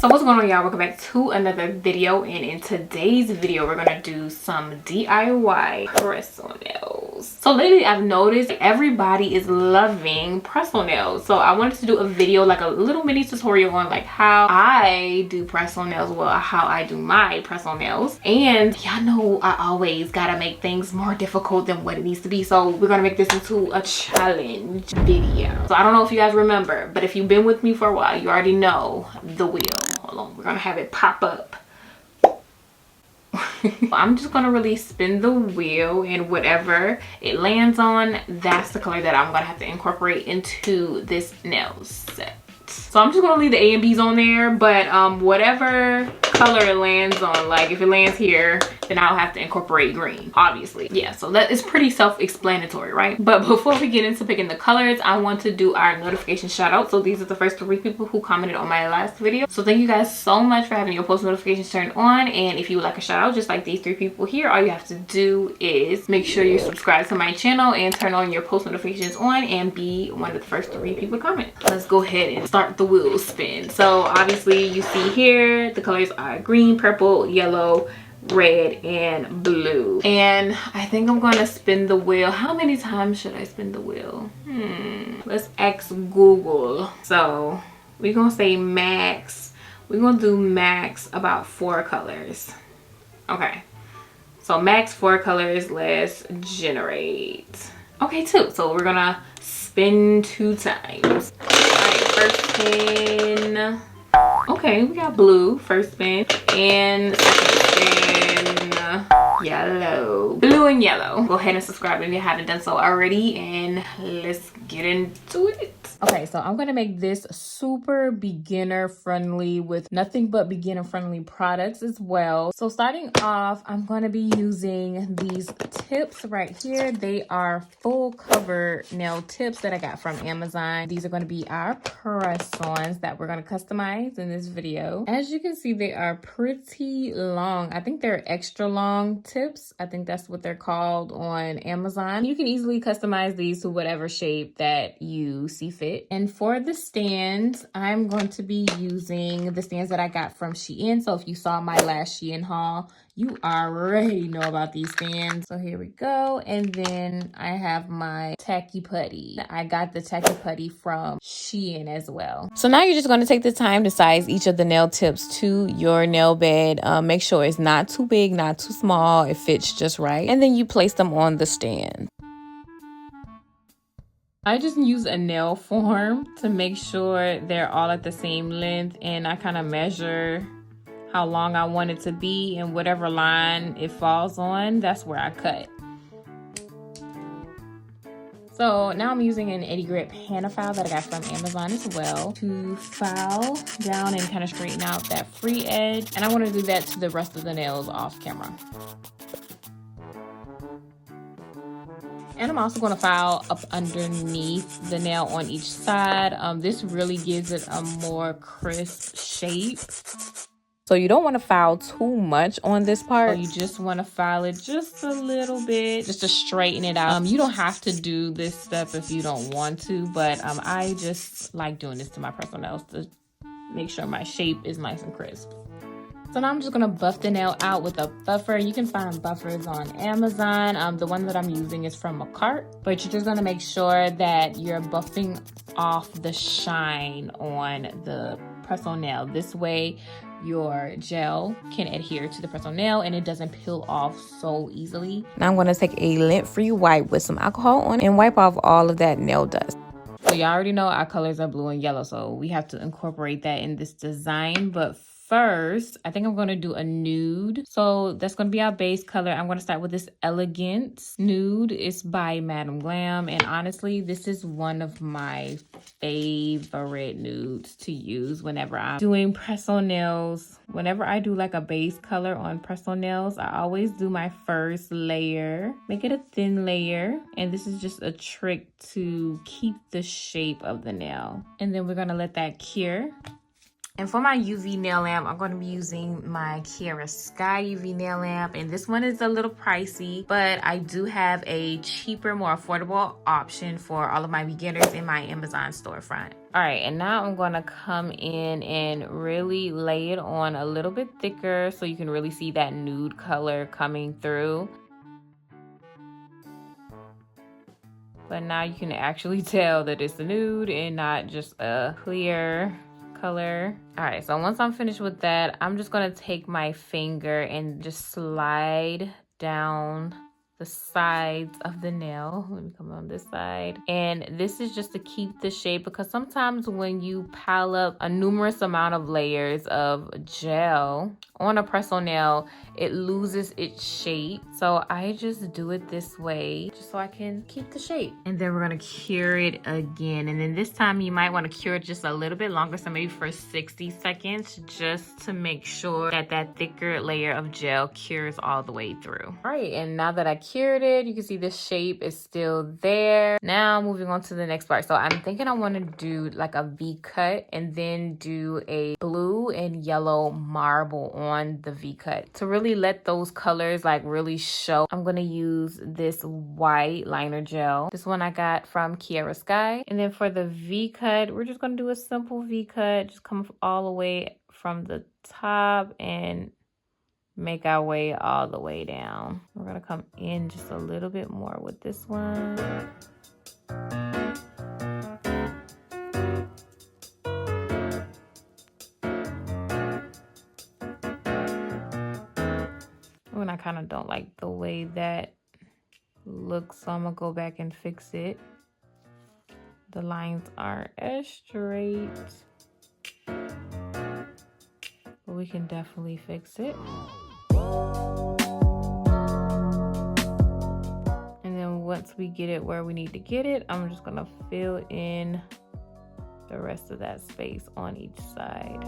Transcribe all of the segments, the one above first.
So what's going on, y'all? Welcome back to another video, and in today's video we're gonna do some DIY press-on nails. So lately I've noticed everybody is loving press-on nails, so I wanted to do a video, like a little mini tutorial on like how I do press-on nails, well, how I do my press-on nails. And y'all know I always gotta make things more difficult than what it needs to be, so we're gonna make this into a challenge video. So I don't know if you guys remember, but if you've been with me for a while, you already know the wheel. Hold on, we're gonna have it pop up. I'm just gonna really spin the wheel, and whatever it lands on, that's the color that I'm gonna have to incorporate into this nail set. So I'm just gonna leave the A and B's on there, but whatever color it lands on, like if it lands here, then I'll have to incorporate green, obviously. Yeah, so that is pretty self-explanatory, right? But before we get into picking the colors, I want to do our notification shout out. So these are the first 3 people who commented on my last video. So thank you guys so much for having your post notifications turned on. And if you would like a shout out, just like these 3 people here, all you have to do is make sure you subscribe to my channel and turn on your post notifications on and be one of the first 3 people to comment. Let's go ahead and start the wheel spin. So obviously you see here the colors are green, purple, yellow, red, and blue. And I think I'm gonna spin the wheel. How many times should I spin the wheel? Let's ask Google. So we're gonna say max. We're gonna do max about 4 colors. Okay, so max 4 colors. Let's generate. Okay, 2. So we're gonna spin 2 times. All right, first spin. Okay, we got blue first spin, and second spin yellow. Blue and yellow. Go ahead and subscribe if you haven't done so already, and let's get into it. Okay, so I'm gonna make this super beginner friendly with nothing but beginner friendly products as well. So starting off, I'm gonna be using these tips right here. They are full cover nail tips that I got from Amazon. These are gonna be our press-ons that we're gonna customize in this video. As you can see, they are pretty long. I think they're extra long tips. I think that's what they're called on Amazon. You can easily customize these to whatever shape that you see fit. And for the stands, I'm going to be using the stands that I got from Shein. So if you saw my last Shein haul, you already know about these stands. So here we go. And then I have my tacky putty. I got the tacky putty from Shein as well. So now you're just going to take the time to size each of the nail tips to your nail bed. Make sure it's not too big, not too small. It fits just right. And then you place them on the stand. I just use a nail form to make sure they're all at the same length, and I kind of measure how long I want it to be, and whatever line it falls on, that's where I cut. So now I'm using an 80 grit Hannah file that I got from Amazon as well to file down and kind of straighten out that free edge, and I want to do that to the rest of the nails off camera. And I'm also going to file up underneath the nail on each side. This really gives it a more crisp shape. So you don't want to file too much on this part. You just want to file it just a little bit, just to straighten it out. You don't have to do this step if you don't want to, but I just like doing this to my press-on nails to make sure my shape is nice and crisp. So now I'm just going to buff the nail out with a buffer. You can find buffers on Amazon. The one that I'm using is from a cart, but you're just going to make sure that you're buffing off the shine on the press-on nail. This way your gel can adhere to the press-on nail and it doesn't peel off so easily. Now I'm going to take a lint-free wipe with some alcohol on it and wipe off all of that nail dust. So y'all already know our colors are blue and yellow, so we have to incorporate that in this design. But first, I think I'm going to do a nude. So that's going to be our base color. I'm going to start with this Elegant Nude. It's by Madam Glam. And honestly, this is one of my favorite nudes to use whenever I'm doing press-on nails. Whenever I do like a base color on press-on nails, I always do my first layer. Make it a thin layer. And this is just a trick to keep the shape of the nail. And then we're going to let that cure. And for my UV nail lamp, I'm going to be using my Kiara Sky UV nail lamp. And this one is a little pricey, but I do have a cheaper, more affordable option for all of my beginners in my Amazon storefront. All right, and now I'm going to come in and really lay it on a little bit thicker so you can really see that nude color coming through. But now you can actually tell that it's a nude and not just a clear color. All right, so once I'm finished with that, I'm just gonna take my finger and just slide down the sides of the nail. Let me come on this side. And this is just to keep the shape, because sometimes when you pile up a numerous amount of layers of gel on a press-on nail, it loses its shape. So I just do it this way just so I can keep the shape. And then we're gonna cure it again. And then this time you might want to cure it just a little bit longer, so maybe for 60 seconds, just to make sure that that thicker layer of gel cures all the way through. All right, and now that I cured it, you can see the shape is still there. Now moving on to the next part. So I'm thinking I want to do like a V cut and then do a blue and yellow marble on the V cut to really let those colors like really show. I'm gonna use this white liner gel. This one I got from Kiara Sky. And then for the V cut, we're just gonna do a simple V cut. Just come all the way from the top and make our way all the way down. We're gonna come in just a little bit more with this one. When I kind of don't like the way that looks, so I'm gonna go back and fix it. The lines aren't as straight, but we can definitely fix it. And then once we get it where we need to get it, I'm just gonna fill in the rest of that space on each side.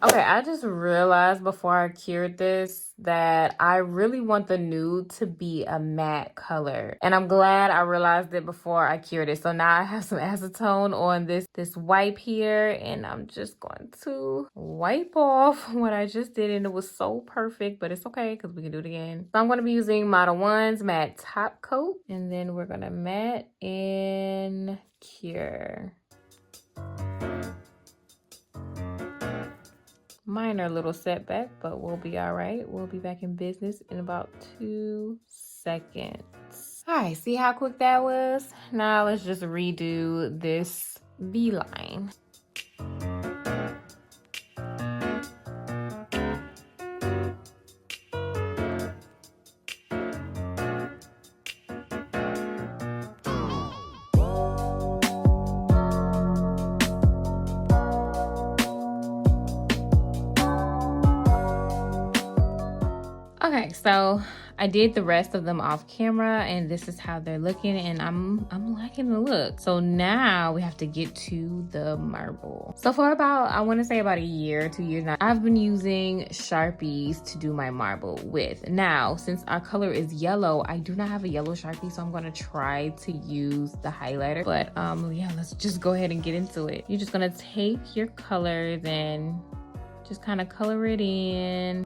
Okay, I just realized before I cured this that I really want the nude to be a matte color. And I'm glad I realized it before I cured it. So now I have some acetone on this wipe here, and I'm just going to wipe off what I just did. And it was so perfect, but it's okay because we can do it again. So I'm going to be using Model 1's matte top coat, and then we're going to matte and cure. Minor little setback, but we'll be all right. We'll be back in business in about 2 seconds. All right, see how quick that was? Now let's just redo this V line. Okay, so I did the rest of them off camera, and this is how they're looking, and I'm liking the look. So now we have to get to the marble. So for about, I want to say about a year, 2 years now, I've been using Sharpies to do my marble with. Now, since our color is yellow, I do not have a yellow Sharpie, so I'm going to try to use the highlighter. But yeah, let's just go ahead and get into it. You're just going to take your colors and just kind of color it in.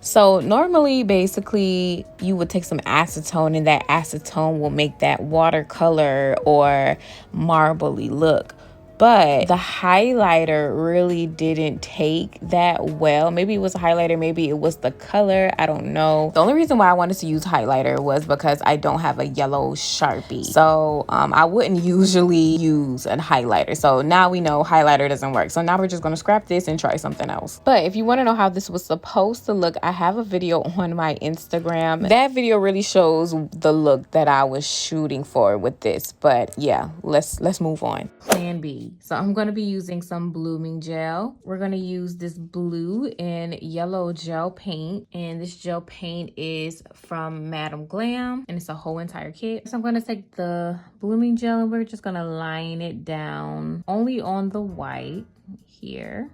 So normally, basically, you would take some acetone, and that acetone will make that watercolor or marbly look. But the highlighter really didn't take that well. Maybe it was a highlighter, maybe it was the color, I don't know. The only reason why I wanted to use highlighter was because I don't have a yellow Sharpie. So I wouldn't usually use a highlighter. So now we know highlighter doesn't work. So now we're just gonna scrap this and try something else. But if you wanna know how this was supposed to look, I have a video on my Instagram. That video really shows the look that I was shooting for with this. But yeah, let's move on. Plan B. pretty. So I'm going to be using some blooming gel. We're going to use this blue and yellow gel paint, and this gel paint is from Madam Glam, and it's a whole entire kit. So I'm going to take the blooming gel and we're just going to line it down only on the white here.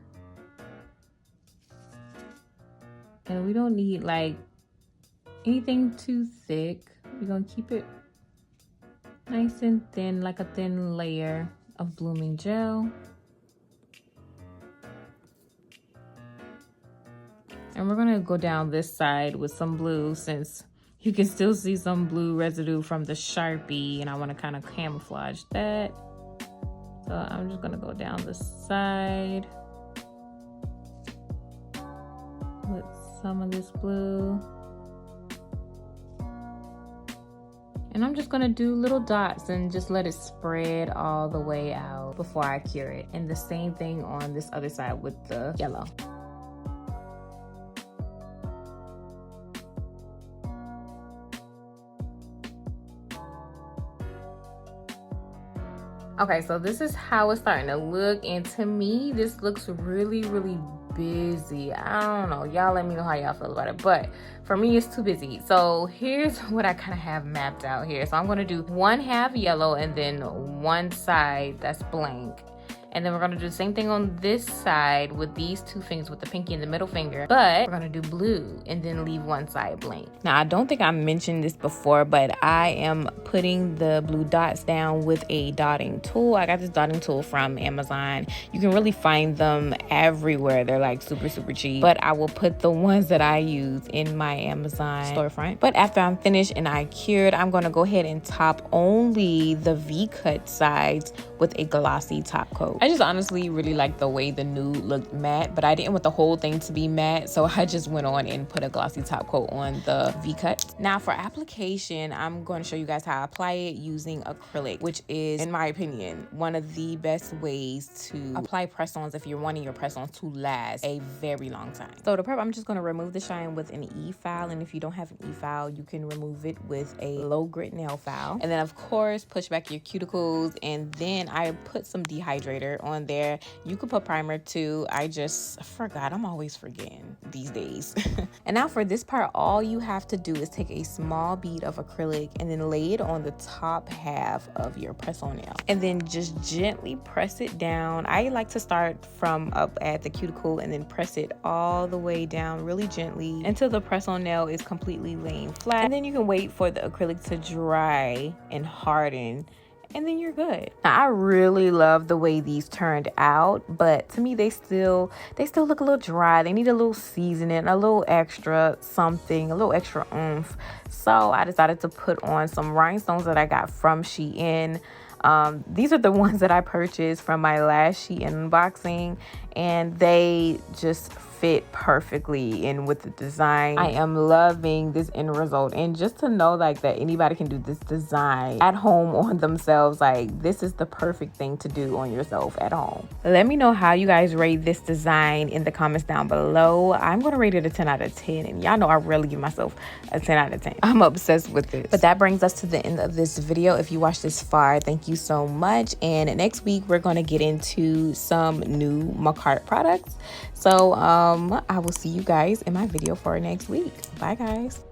And we don't need like anything too thick. We're going to keep it nice and thin, like a thin layer of blooming gel. And we're gonna go down this side with some blue, since you can still see some blue residue from the Sharpie, and I wanna kind of camouflage that. So I'm just gonna go down the side with some of this blue. And I'm just gonna do little dots and just let it spread all the way out before I cure it. And the same thing on this other side with the yellow. Okay, so this is how it's starting to look, and to me this looks really busy. I don't know, y'all let me know how y'all feel about it, but for me it's too busy. So here's what I kind of have mapped out here. So I'm going to do one half yellow and then one side that's blank. And then we're gonna do the same thing on this side with these two fingers, with the pinky and the middle finger, but we're gonna do blue and then leave one side blank. Now, I don't think I mentioned this before, but I am putting the blue dots down with a dotting tool. I got this dotting tool from Amazon. You can really find them everywhere. They're like super cheap, but I will put the ones that I use in my Amazon storefront. But after I'm finished and I cured, I'm gonna go ahead and top only the V-cut sides with a glossy top coat. I just honestly really like the way the nude looked matte, but I didn't want the whole thing to be matte, so I just went on and put a glossy top coat on the V-cut. Now for application, I'm going to show you guys how I apply it using acrylic, which is, in my opinion, one of the best ways to apply press-ons if you're wanting your press-ons to last a very long time. So to prep, I'm just going to remove the shine with an E-file, and if you don't have an E-file, you can remove it with a low grit nail file. And then of course, push back your cuticles, and then I put some dehydrator on there. You could put primer too. I just forgot. I'm always forgetting these days. And now for this part, all you have to do is take a small bead of acrylic and then lay it on the top half of your press-on nail, and then just gently press it down. I like to start from up at the cuticle and then press it all the way down really gently until the press-on nail is completely laying flat, and then you can wait for the acrylic to dry and harden, and then you're good. Now, I really love the way these turned out, but to me, they still look a little dry. They need a little seasoning, a little extra something, a little extra oomph. So I decided to put on some rhinestones that I got from Shein. These are the ones that I purchased from my last Shein unboxing, and they just fit perfectly in with the design. I am loving this end result, and just to know like that anybody can do this design at home on themselves, like this is the perfect thing to do on yourself at home. Let me know how you guys rate this design in the comments down below. I'm gonna rate it a 10 out of 10, and y'all know I really give myself a 10 out of 10. I'm obsessed with it. But that brings us to the end of this video. If you watched this far, thank you so much. And next week we're gonna get into some new Macart products. So I will see you guys in my video for next week. Bye guys.